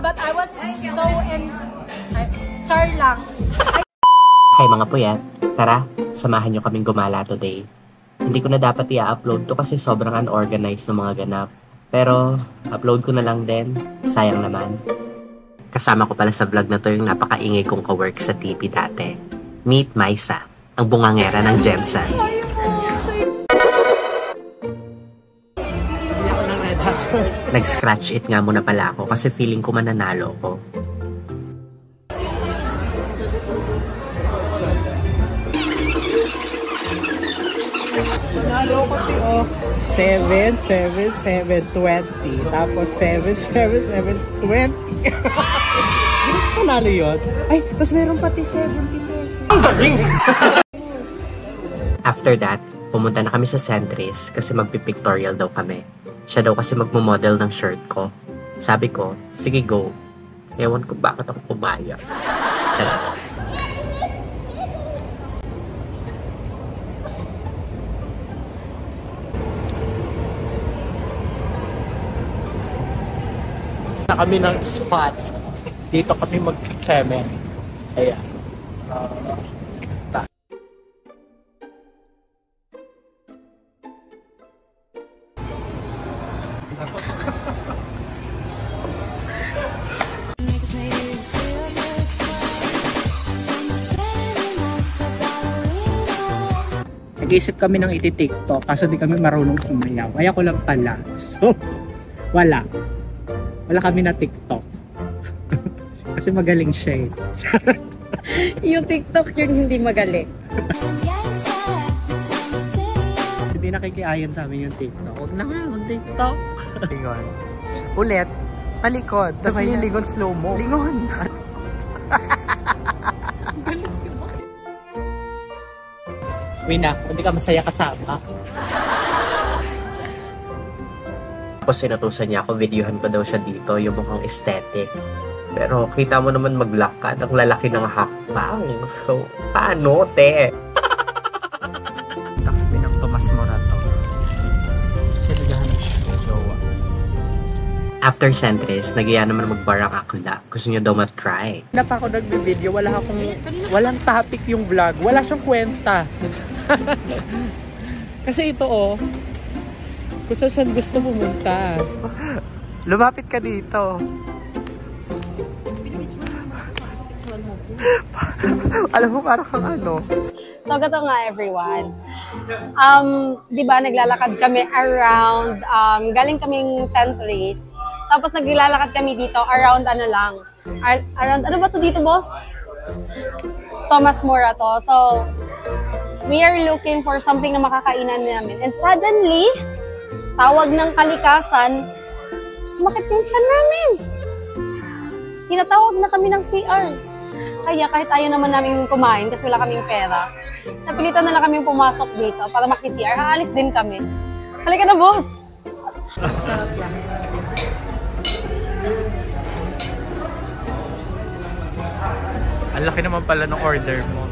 but I was so in... Char lang. Hi mga puyat, tara, samahan nyo kaming gumala today. Hindi ko na dapat i-upload to kasi sobrang unorganized ng mga ganap. Pero, upload ko na lang din, sayang naman. Kasama ko pala sa vlog na to yung napakaingay kong ka-work sa TV dati. Meet Maisa, ang bungangera ng Gemsan. Nag-scratch it nga muna pala ako kasi feeling ko mananalo ko. Nanalo ko tiyo. 7, 7, 7, 20. Tapos 7, 7, 7, 20. Panalo yun? Ay, mas meron pati 70 pesos. Ang galing! After that, pumunta na kami sa Centris kasi magpipictorial daw kami. Siya daw kasi magmo-model ng shirt ko. Sabi ko, sige go. Ewan ko bakit ako pumayag. Salamat. Na kami ng spot. Dito kami mag-semen. Ayan. Nag-isip kami ng iti-TikTok kaso di kami marunong sumayaw. Kaya ko lang pala. So, wala kami na TikTok. Kasi magaling siya eh. Yung TikTok yun hindi magaling. Hindi nakikiayan sa amin yung TikTok. Huwag na nga, mag-TikTok. Lingon. Ulit. Talikod. Tapos nililingon slow-mo. Lingon. Wina, hindi ka masaya kasama. Tapos sinutusan niya ako, videohan ko daw siya dito, yung mukhang aesthetic. Pero kita mo naman maglakad, ang lalaki ng hakbang. So, paano, te? Takbi ng Tomas Morato. Siligahan ng jowa. After Centris, nagiya naman magbarakakla. Gusto niya daw matry. Na pa ako nagbe-video, walang topic yung vlog. Wala siyang kwenta. Kasi ito kung saan gusto pumunta. Lumapit ka dito. Alam mo, parang kang ano. So, gato nga everyone. Di ba naglalakad kami around, galing kaming Centris. Tapos naglalakad kami dito around ano lang. Around, ano ba to dito, boss? Tomas Morato. So, we are looking for something na makakainan namin. And suddenly, tawag ng kalikasan, sumakit yung tiyan namin. Tinatawag na kami ng CR. Kaya kahit ayaw naman namin kumain kasi wala kaming pera, napilitan na lang kami pumasok dito para maki-CR. Aalis din kami. Halika na, boss! Sarap lang. Ang laki naman pala ng order mo.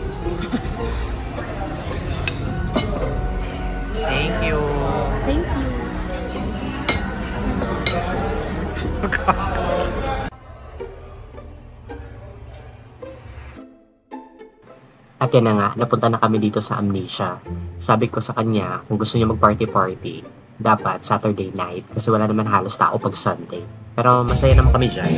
Thank you. Thank you. At yan na nga, napunta na kami dito sa Amnesia. Sabi ko sa kanya, kung gusto niya mag-party-party, dapat Saturday night kasi wala naman halos tao pag Sunday. Pero masaya naman kami dyan.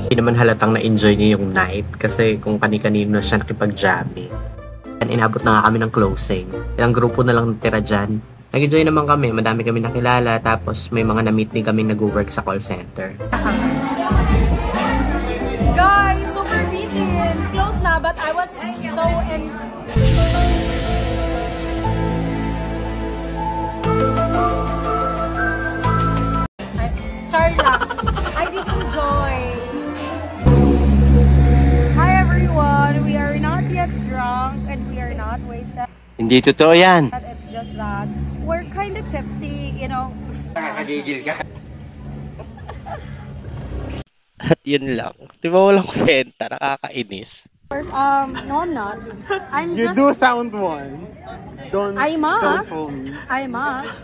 Hindi naman halatang na-enjoy niya yung night kasi kung kani-kanino siya nakipag-jamming. Inabot na nga kami ng closing. Ilang grupo na lang natira dyan. Nag-enjoy naman kami. Madami kami nakilala. Tapos may mga na-meet din kami nag-work sa call center. Guys, super beaten. Close na, but I was so in... Char lang. I did enjoy. Hi everyone. We are not yet drunk and we are not wasted. Hindi totoo yan. It's just that we're kind of tipsy, you know. Nakagigil ka. At yun lang. Di ba walang kwenta? Nakakainis. No, I'm not. You do sound one. Don't. I must. Don't phone me. I must.